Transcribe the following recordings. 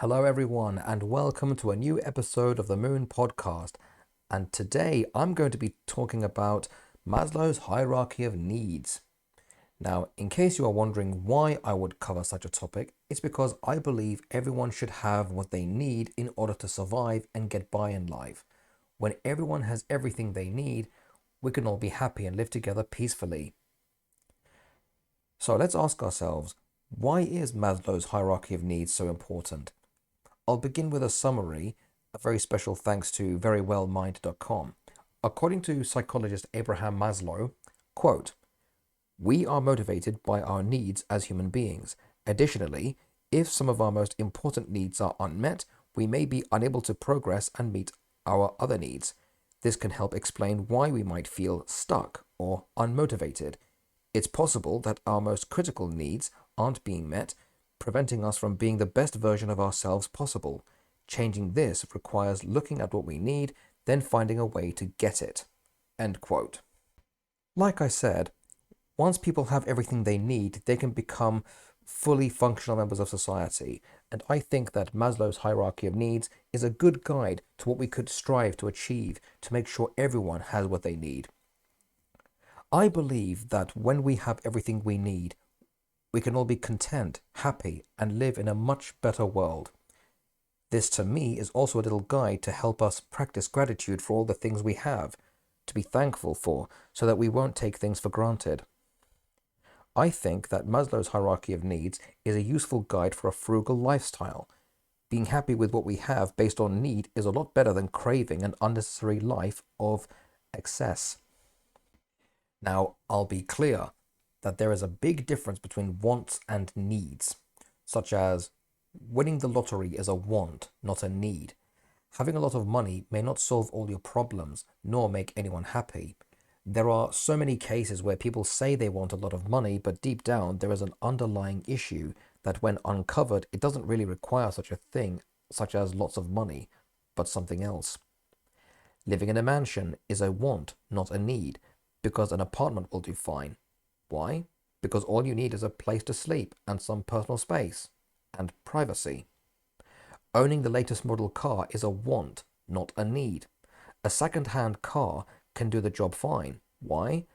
Hello, everyone, and welcome to a new episode of the Moon Podcast. And today I'm going to be talking about Maslow's hierarchy of needs. Now, in case you are wondering why I would cover such a topic, it's because I believe everyone should have what they need in order to survive and get by in life. When everyone has everything they need, we can all be happy and live together peacefully. So let's ask ourselves, why is Maslow's hierarchy of needs so important? I'll begin with a summary, a very special thanks to verywellmind.com. According to psychologist Abraham Maslow, quote, "We are motivated by our needs as human beings. Additionally, if some of our most important needs are unmet, we may be unable to progress and meet our other needs. This can help explain why we might feel stuck or unmotivated. It's possible that our most critical needs aren't being met, preventing us from being the best version of ourselves possible. Changing this requires looking at what we need, then finding a way to get it." End quote. Like I said, once people have everything they need, they can become fully functional members of society. And I think that Maslow's hierarchy of needs is a good guide to what we could strive to achieve to make sure everyone has what they need. I believe that when we have everything we need, we can all be content, happy, and live in a much better world. This, to me, is also a little guide to help us practice gratitude for all the things we have, to be thankful for, so that we won't take things for granted. I think that Maslow's hierarchy of needs is a useful guide for a frugal lifestyle. Being happy with what we have based on need is a lot better than craving an unnecessary life of excess. Now, I'll be clear that there is a big difference between wants and needs, such as winning the lottery is a want, not a need. Having a lot of money may not solve all your problems, nor make anyone happy. There are so many cases where people say they want a lot of money, but deep down there is an underlying issue that when uncovered, it doesn't really require such a thing, such as lots of money, but something else. Living in a mansion is a want, not a need, because an apartment will do fine. Why? Because all you need is a place to sleep and some personal space and privacy. Owning the latest model car is a want, not a need. A second-hand car can do the job fine. Why?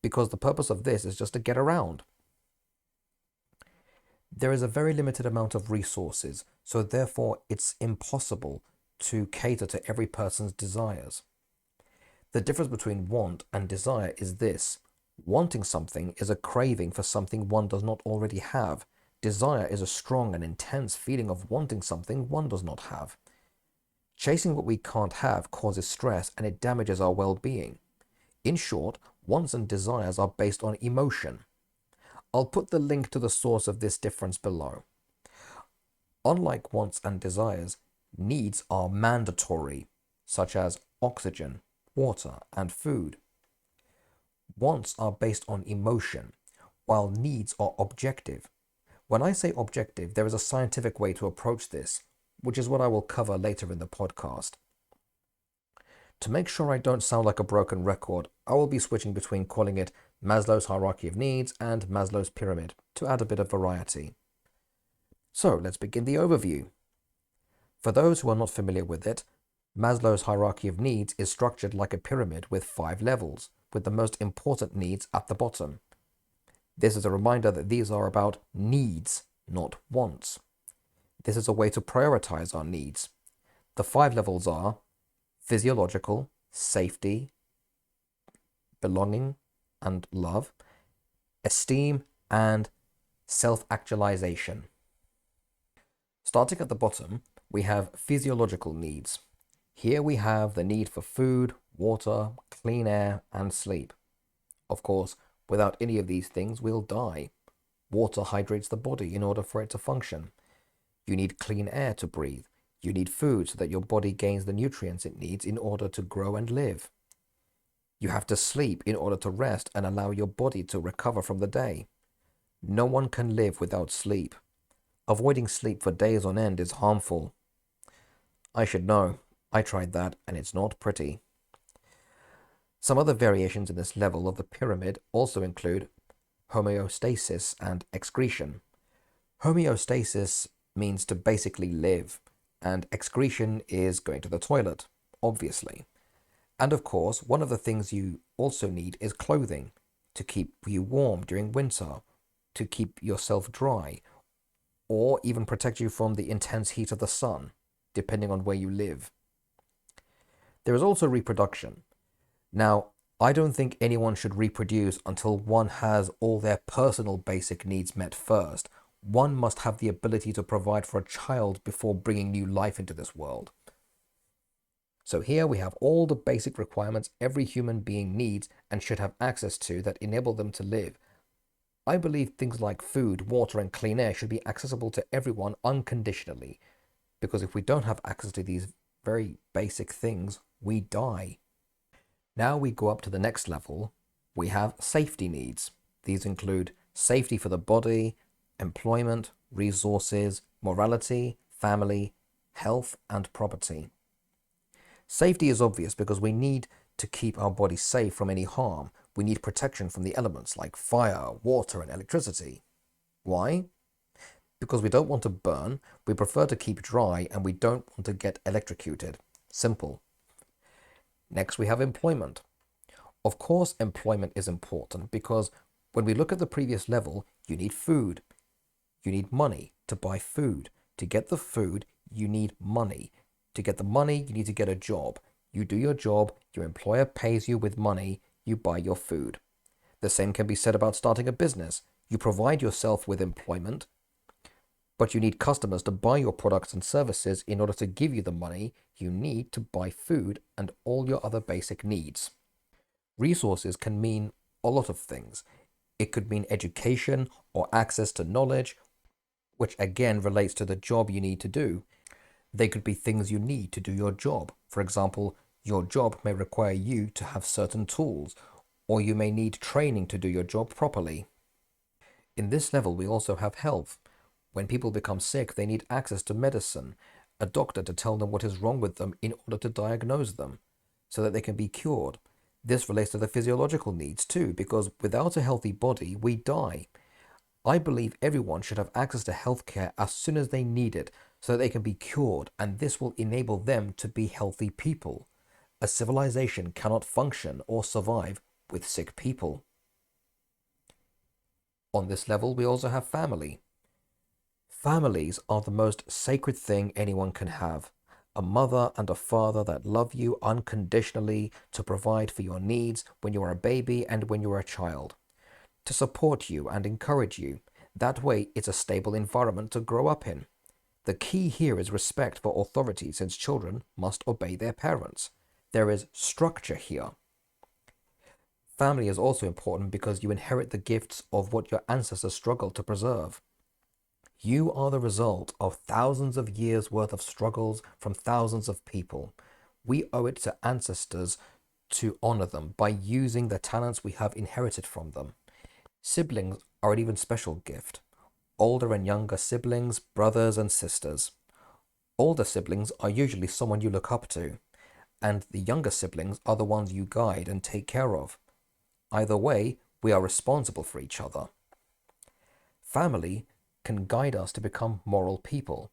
Because the purpose of this is just to get around. There is a very limited amount of resources, so therefore it's impossible to cater to every person's desires. The difference between want and desire is this. Wanting something is a craving for something one does not already have. Desire is a strong and intense feeling of wanting something one does not have. Chasing what we can't have causes stress and it damages our well-being. In short, wants and desires are based on emotion. I'll put the link to the source of this difference below. Unlike wants and desires, needs are mandatory, such as oxygen, water, and food. Wants are based on emotion, while needs are objective. When I say objective, there is a scientific way to approach this, which is what I will cover later in the podcast. To make sure I don't sound like a broken record, I will be switching between calling it Maslow's hierarchy of needs and Maslow's pyramid to add a bit of variety. So let's begin the overview. For those who are not familiar with it, Maslow's hierarchy of needs is structured like a pyramid with 5 levels, with the most important needs at the bottom. This is a reminder that these are about needs, not wants. This is a way to prioritize our needs. The 5 levels are physiological, safety, belonging and love, esteem, and self-actualization. Starting at the bottom, we have physiological needs. Here we have the need for food, water, clean air, and sleep. Of course, without any of these things, we'll die. Water hydrates the body in order for it to function. You need clean air to breathe. You need food so that your body gains the nutrients it needs in order to grow and live. You have to sleep in order to rest and allow your body to recover from the day. No one can live without sleep. Avoiding sleep for days on end is harmful. I should know. I tried that and it's not pretty. Some other variations in this level of the pyramid also include homeostasis and excretion. Homeostasis means to basically live, and excretion is going to the toilet, obviously. And of course, one of the things you also need is clothing to keep you warm during winter, to keep yourself dry, or even protect you from the intense heat of the sun, depending on where you live. There is also reproduction. Now, I don't think anyone should reproduce until one has all their personal basic needs met first. One must have the ability to provide for a child before bringing new life into this world. So here we have all the basic requirements every human being needs and should have access to that enable them to live. I believe things like food, water, and clean air should be accessible to everyone unconditionally, because if we don't have access to these very basic things, we die. Now we go up to the next level. We have safety needs. These include safety for the body, employment, resources, morality, family, health, and property. Safety is obvious because we need to keep our bodies safe from any harm. We need protection from the elements like fire, water, and electricity. Why? Because we don't want to burn, we prefer to keep dry, and we don't want to get electrocuted. Simple. Next, we have employment. Of course, employment is important because when we look at the previous level, you need food. You need money to buy food. To get the food, you need money. To get the money, you need to get a job. You do your job, your employer pays you with money, you buy your food. The same can be said about starting a business. You provide yourself with employment, but you need customers to buy your products and services in order to give you the money you need to buy food and all your other basic needs. Resources can mean a lot of things. It could mean education or access to knowledge, which again relates to the job you need to do. They could be things you need to do your job. For example, your job may require you to have certain tools, or you may need training to do your job properly. In this level, we also have health. When people become sick, they need access to medicine, a doctor to tell them what is wrong with them in order to diagnose them, so that they can be cured. This relates to the physiological needs too, because without a healthy body, we die. I believe everyone should have access to healthcare as soon as they need it, so that they can be cured, and this will enable them to be healthy people. A civilization cannot function or survive with sick people. On this level, we also have family. Families are the most sacred thing anyone can have. A mother and a father that love you unconditionally to provide for your needs when you are a baby and when you are a child. To support you and encourage you. That way, it's a stable environment to grow up in. The key here is respect for authority, since children must obey their parents. There is structure here. Family is also important because you inherit the gifts of what your ancestors struggled to preserve. You are the result of thousands of years' worth of struggles from thousands of people. We owe it to ancestors to honor them by using the talents we have inherited from them. Siblings are an even special gift. Older and younger siblings, brothers and sisters. Older siblings are usually someone you look up to, and the younger siblings are the ones you guide and take care of. Either way, we are responsible for each other. Family can guide us to become moral people,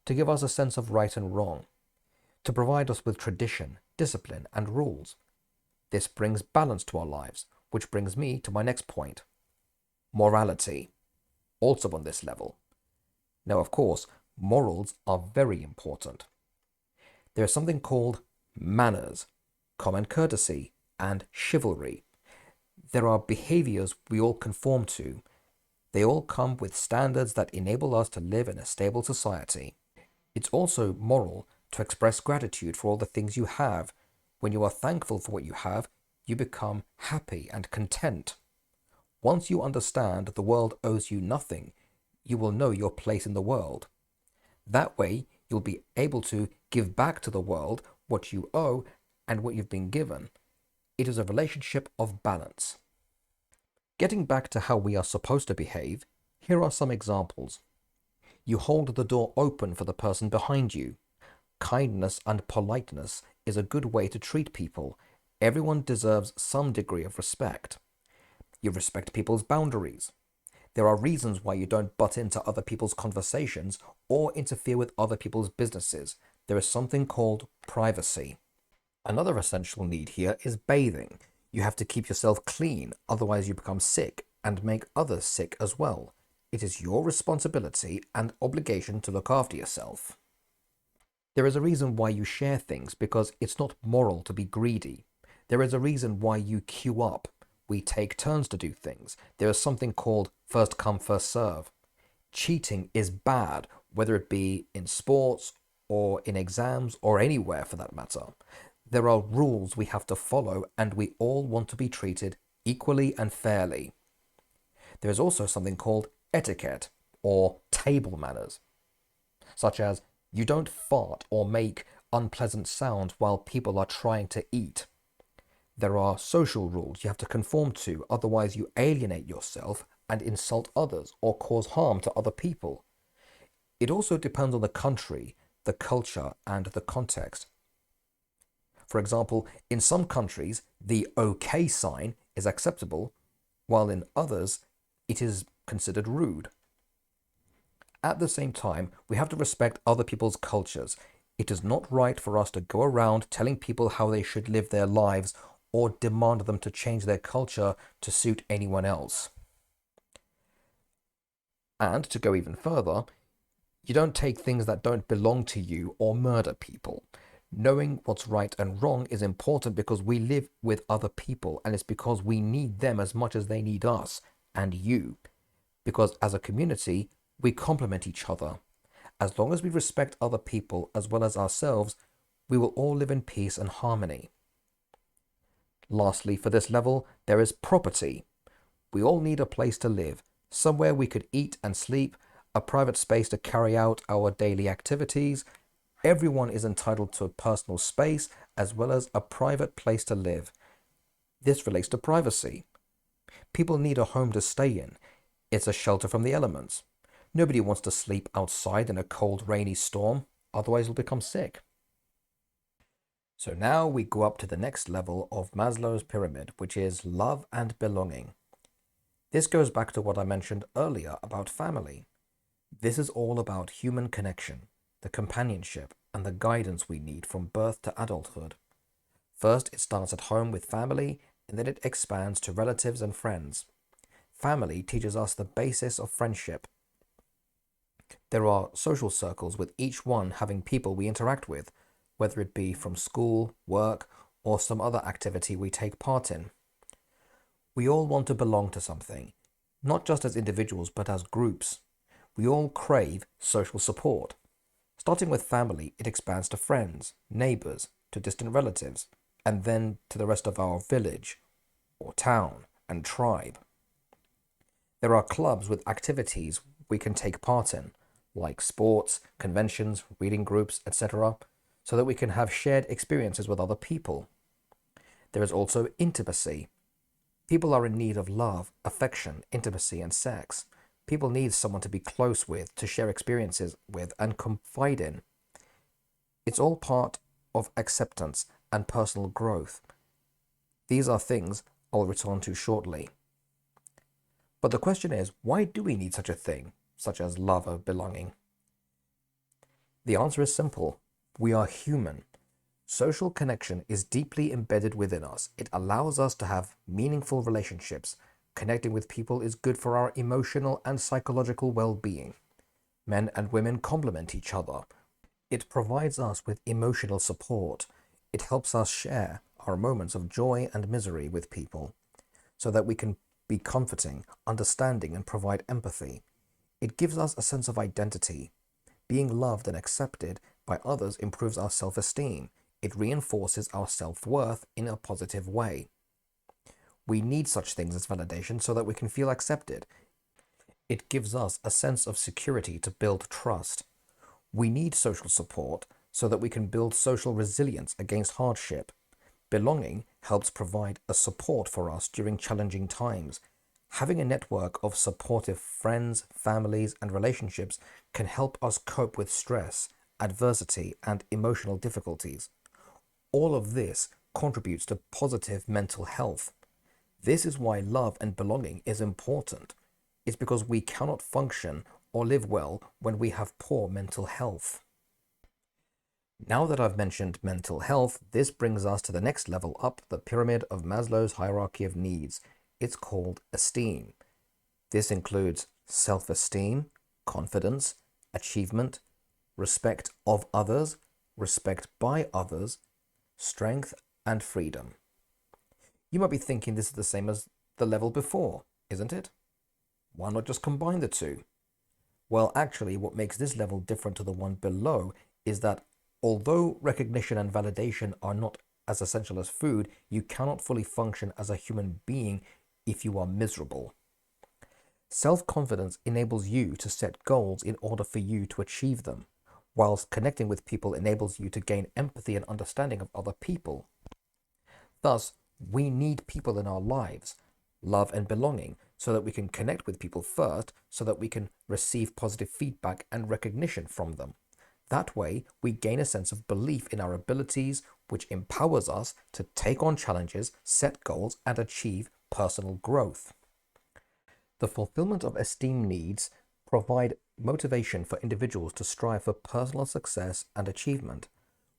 to give us a sense of right and wrong, to provide us with tradition, discipline, and rules. This brings balance to our lives, which brings me to my next point. Morality, also on this level. Now, of course, morals are very important. There is something called manners, common courtesy, and chivalry. There are behaviors we all conform to. They all come with standards that enable us to live in a stable society. It's also moral to express gratitude for all the things you have. When you are thankful for what you have, you become happy and content. Once you understand the world owes you nothing, you will know your place in the world. That way, you'll be able to give back to the world what you owe and what you've been given. It is a relationship of balance. Getting back to how we are supposed to behave, here are some examples. You hold the door open for the person behind you. Kindness and politeness is a good way to treat people. Everyone deserves some degree of respect. You respect people's boundaries. There are reasons why you don't butt into other people's conversations or interfere with other people's businesses. There is something called privacy. Another essential need here is bathing. You have to keep yourself clean, otherwise you become sick and make others sick as well. It is your responsibility and obligation to look after yourself. There is a reason why you share things, because it's not moral to be greedy. There is a reason why you queue up. We take turns to do things. There is something called first come, first serve. Cheating is bad, whether it be in sports or in exams or anywhere for that matter. There are rules we have to follow, and we all want to be treated equally and fairly. There is also something called etiquette or table manners, such as you don't fart or make unpleasant sounds while people are trying to eat. There are social rules you have to conform to, otherwise you alienate yourself and insult others or cause harm to other people. It also depends on the country, the culture, and the context. For example, in some countries, the OK sign is acceptable, while in others, it is considered rude. At the same time, we have to respect other people's cultures. It is not right for us to go around telling people how they should live their lives or demand them to change their culture to suit anyone else. And to go even further, you don't take things that don't belong to you or murder people. Knowing what's right and wrong is important because we live with other people, and it's because we need them as much as they need us and you. Because as a community, we complement each other. As long as we respect other people as well as ourselves, we will all live in peace and harmony. Lastly, for this level, there is property. We all need a place to live, somewhere we could eat and sleep, a private space to carry out our daily activities. Everyone is entitled to a personal space as well as a private place to live. This relates to privacy. People need a home to stay in. It's a shelter from the elements. Nobody wants to sleep outside in a cold, rainy storm, otherwise they'll become sick. So now we go up to the next level of Maslow's pyramid, which is love and belonging. This goes back to what I mentioned earlier about family. This is all about human connection, the companionship, and the guidance we need from birth to adulthood. First, it starts at home with family, and then it expands to relatives and friends. Family teaches us the basis of friendship. There are social circles, with each one having people we interact with, whether it be from school, work, or some other activity we take part in. We all want to belong to something, not just as individuals but as groups. We all crave social support. Starting with family, it expands to friends, neighbors, to distant relatives, and then to the rest of our village, or town, and tribe. There are clubs with activities we can take part in, like sports, conventions, reading groups, etc., so that we can have shared experiences with other people. There is also intimacy. People are in need of love, affection, intimacy, and sex. People need someone to be close with, to share experiences with, and confide in. It's all part of acceptance and personal growth. These are things I'll return to shortly. But the question is, why do we need such a thing, such as love or belonging? The answer is simple. We are human. Social connection is deeply embedded within us. It allows us to have meaningful relationships. Connecting with people is good for our emotional and psychological well-being. Men and women complement each other. It provides us with emotional support. It helps us share our moments of joy and misery with people, so that we can be comforting, understanding, and provide empathy. It gives us a sense of identity. Being loved and accepted by others improves our self-esteem. It reinforces our self-worth in a positive way. We need such things as validation so that we can feel accepted. It gives us a sense of security to build trust. We need social support so that we can build social resilience against hardship. Belonging helps provide a support for us during challenging times. Having a network of supportive friends, families, and relationships can help us cope with stress, adversity, and emotional difficulties. All of this contributes to positive mental health. This is why love and belonging is important. It's because we cannot function or live well when we have poor mental health. Now that I've mentioned mental health, this brings us to the next level up the pyramid of Maslow's hierarchy of needs. It's called esteem. This includes self-esteem, confidence, achievement, respect of others, respect by others, strength, and freedom. You might be thinking this is the same as the level before, isn't it? Why not just combine the two? Well, actually, what makes this level different to the one below is that although recognition and validation are not as essential as food, you cannot fully function as a human being if you are miserable. Self-confidence enables you to set goals in order for you to achieve them, whilst connecting with people enables you to gain empathy and understanding of other people. Thus, we need people in our lives, love and belonging, so that we can connect with people first, so that we can receive positive feedback and recognition from them. That way, we gain a sense of belief in our abilities, which empowers us to take on challenges, set goals, and achieve personal growth. The fulfillment of esteem needs provide motivation for individuals to strive for personal success and achievement.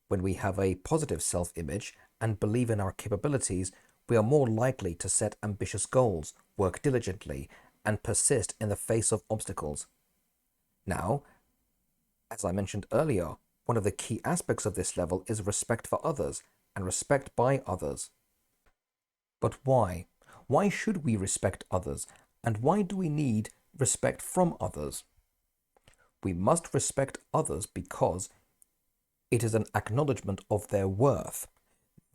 When we have a positive self-image and believe in our capabilities, we are more likely to set ambitious goals, work diligently, and persist in the face of obstacles. Now, as I mentioned earlier, one of the key aspects of this level is respect for others and respect by others. But why? Why should we respect others? And why do we need respect from others? We must respect others because it is an acknowledgement of their worth,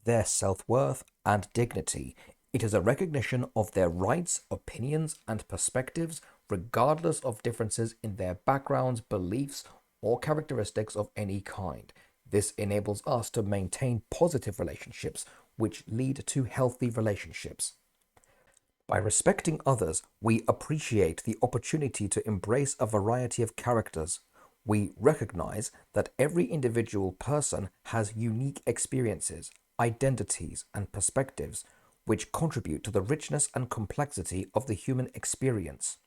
their self-worth and dignity. It is a recognition of their rights, opinions, and perspectives, regardless of differences in their backgrounds, beliefs, or characteristics of any kind. This enables us to maintain positive relationships, which lead to healthy relationships. By respecting others, we appreciate the opportunity to embrace a variety of characters. We recognize that every individual person has unique experiences, identities, and perspectives, which contribute to the richness and complexity of the human experience.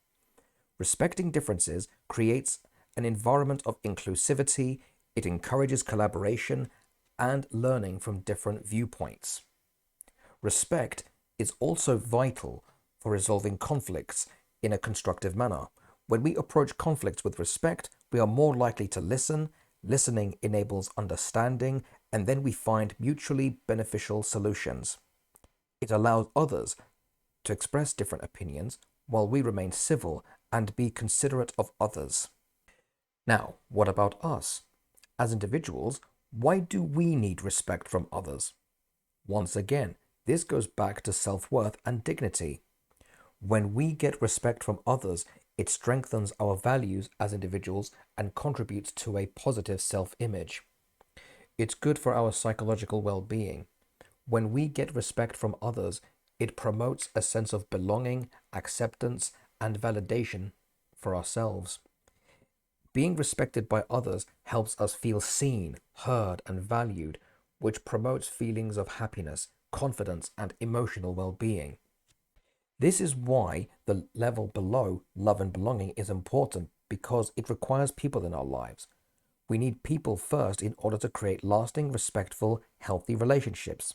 Respecting differences creates an environment of inclusivity, it encourages collaboration and learning from different viewpoints. Respect is also vital for resolving conflicts in a constructive manner. When we approach conflicts with respect, we are more likely to listen. Listening enables understanding, and then we find mutually beneficial solutions. It allows others to express different opinions while we remain civil and be considerate of others. Now, what about us? As individuals, why do we need respect from others? Once again, this goes back to self-worth and dignity. When we get respect from others, it strengthens our values as individuals and contributes to a positive self-image. It's good for our psychological well-being. When we get respect from others, it promotes a sense of belonging, acceptance, and validation for ourselves. Being respected by others helps us feel seen, heard, and valued, which promotes feelings of happiness, confidence, and emotional well-being. This is why the level below love and belonging is important, because it requires people in our lives. We need people first in order to create lasting, respectful, healthy relationships.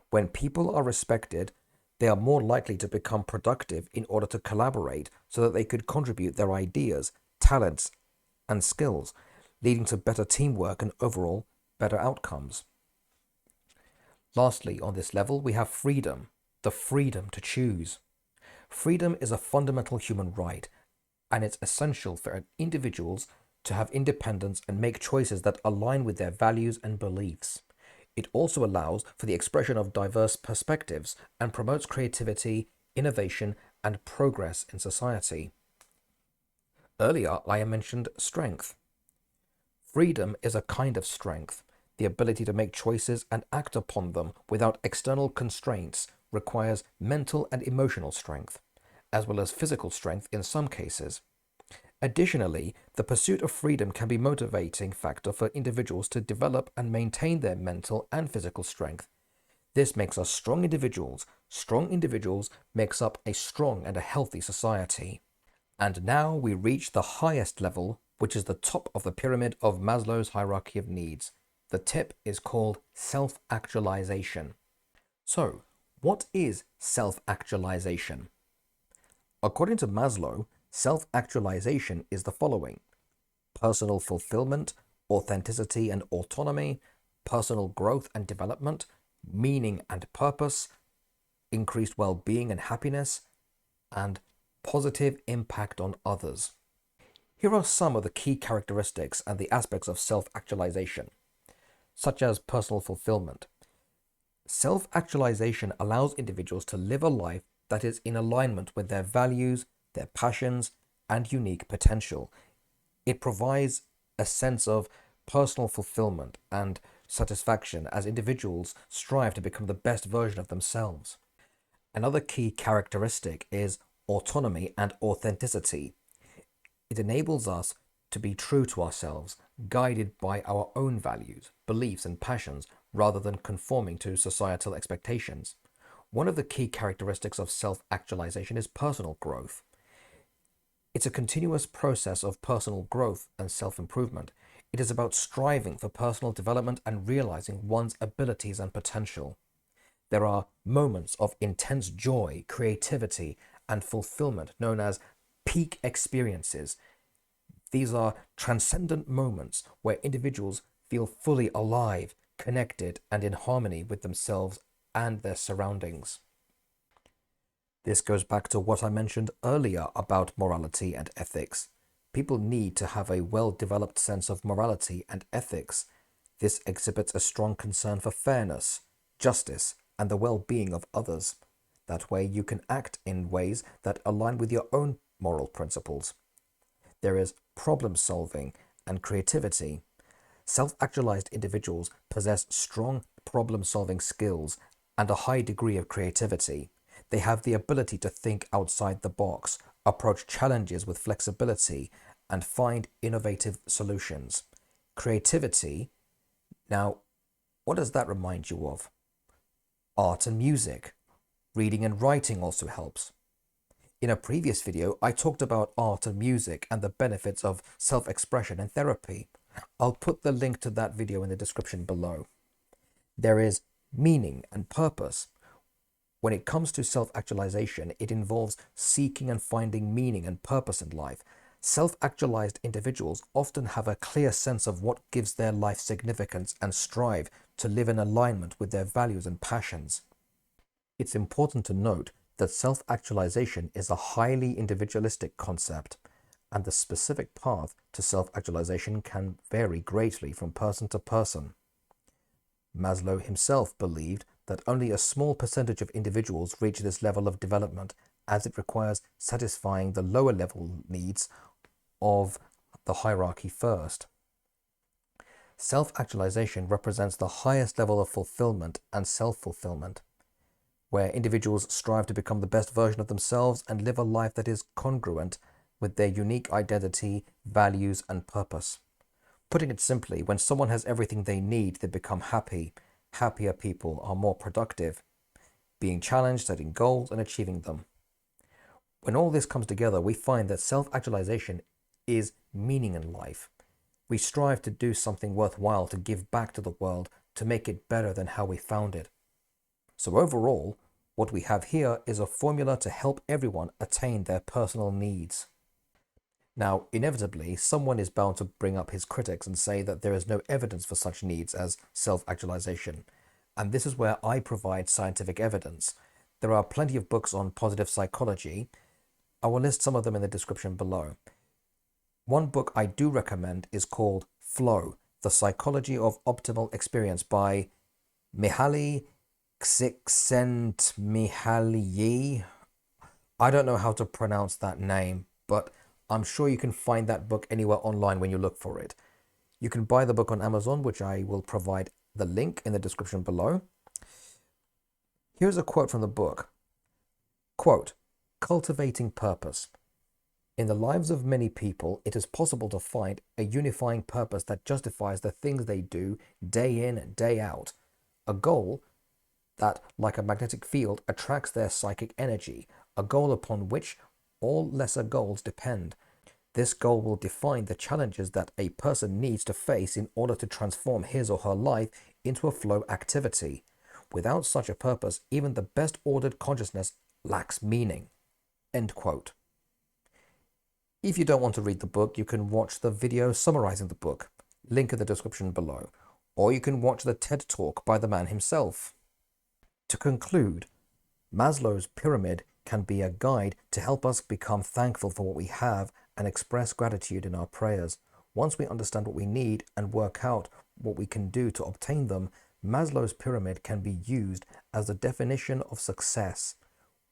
When people are respected, they are more likely to become productive in order to collaborate so that they could contribute their ideas, talents, and skills, leading to better teamwork and overall better outcomes. Lastly, on this level, we have freedom, the freedom to choose. Freedom is a fundamental human right, and it's essential for individuals to have independence and make choices that align with their values and beliefs. It also allows for the expression of diverse perspectives and promotes creativity, innovation, and progress in society. Earlier, I mentioned strength. Freedom is a kind of strength. The ability to make choices and act upon them without external constraints requires mental and emotional strength, as well as physical strength in some cases. Additionally, the pursuit of freedom can be a motivating factor for individuals to develop and maintain their mental and physical strength. This makes us strong individuals. Strong individuals makes up a strong and a healthy society. And now we reach the highest level, which is the top of the pyramid of Maslow's hierarchy of needs. The tip is called self-actualization. So, what is self-actualization? According to Maslow, self-actualization is the following: personal fulfillment, authenticity and autonomy, personal growth and development, meaning and purpose, increased well-being and happiness, and positive impact on others. Here are some of the key characteristics and the aspects of self-actualization, such as personal fulfillment. Self-actualization allows individuals to live a life that is in alignment with their values, their passions, and unique potential. It provides a sense of personal fulfillment and satisfaction as individuals strive to become the best version of themselves. Another key characteristic is autonomy and authenticity. It enables us to be true to ourselves, guided by our own values, beliefs, and passions, rather than conforming to societal expectations. One of the key characteristics of self-actualization is personal growth. It's a continuous process of personal growth and self-improvement. It is about striving for personal development and realizing one's abilities and potential. There are moments of intense joy, creativity, and fulfillment known as peak experiences. These are transcendent moments where individuals feel fully alive, connected, and in harmony with themselves and their surroundings. This goes back to what I mentioned earlier about morality and ethics. People need to have a well-developed sense of morality and ethics. This exhibits a strong concern for fairness, justice, and the well-being of others. That way you can act in ways that align with your own moral principles. There is problem solving and creativity. Self-actualized individuals possess strong problem solving skills and a high degree of creativity. They have the ability to think outside the box, approach challenges with flexibility, and find innovative solutions. Creativity, now, what does that remind you of? Art and music. Reading and writing also helps. In a previous video, I talked about art and music and the benefits of self-expression and therapy. I'll put the link to that video in the description below. There is meaning and purpose. When it comes to self-actualization, it involves seeking and finding meaning and purpose in life. Self-actualized individuals often have a clear sense of what gives their life significance and strive to live in alignment with their values and passions. It's important to note that self-actualization is a highly individualistic concept, and the specific path to self-actualization can vary greatly from person to person. Maslow himself believed that only a small percentage of individuals reach this level of development, as it requires satisfying the lower level needs of the hierarchy first. Self-actualization represents the highest level of fulfillment and self-fulfillment, where individuals strive to become the best version of themselves and live a life that is congruent with their unique identity, values, and purpose. Putting it simply, when someone has everything they need, they become happy. Happier people are more productive, being challenged, setting goals, and achieving them. When all this comes together, we find that self-actualization is meaning in life. We strive to do something worthwhile, to give back to the world, to make it better than how we found it. So overall, what we have here is a formula to help everyone attain their personal needs. Now, inevitably, someone is bound to bring up his critics and say that there is no evidence for such needs as self-actualization. And this is where I provide scientific evidence. There are plenty of books on positive psychology. I will list some of them in the description below. One book I do recommend is called Flow, The Psychology of Optimal Experience by Mihaly Csikszentmihalyi. I don't know how to pronounce that name, but I'm sure you can find that book anywhere online when you look for it. You can buy the book on Amazon, which I will provide the link in the description below. Here's a quote from the book. Quote, "Cultivating purpose. In the lives of many people, it is possible to find a unifying purpose that justifies the things they do day in and day out. A goal that, like a magnetic field, attracts their psychic energy, a goal upon which all lesser goals depend. This goal will define the challenges that a person needs to face in order to transform his or her life into a flow activity. Without such a purpose, even the best ordered consciousness lacks meaning. End quote. If you don't want to read the book, you can watch the video summarizing the book, link in the description below, or you can watch the TED Talk by the man himself. To conclude, Maslow's pyramid can be a guide to help us become thankful for what we have and express gratitude in our prayers. Once we understand what we need and work out what we can do to obtain them, Maslow's pyramid can be used as the definition of success.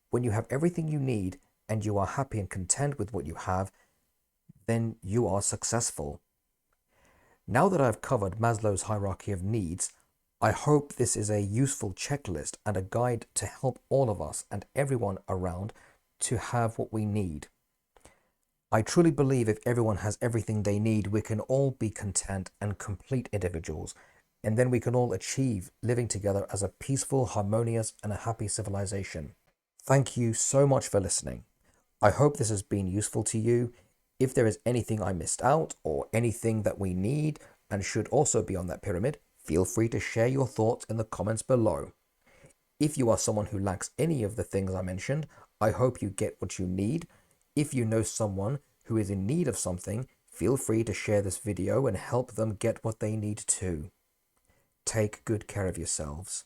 When you have everything you need and you are happy and content with what you have, then you are successful. Now that I've covered Maslow's hierarchy of needs, I hope this is a useful checklist and a guide to help all of us and everyone around to have what we need. I truly believe if everyone has everything they need, we can all be content and complete individuals, and then we can all achieve living together as a peaceful, harmonious, and a happy civilization. Thank you so much for listening. I hope this has been useful to you. If there is anything I missed out or anything that we need and should also be on that pyramid, feel free to share your thoughts in the comments below. If you are someone who lacks any of the things I mentioned, I hope you get what you need. If you know someone who is in need of something, feel free to share this video and help them get what they need too. Take good care of yourselves.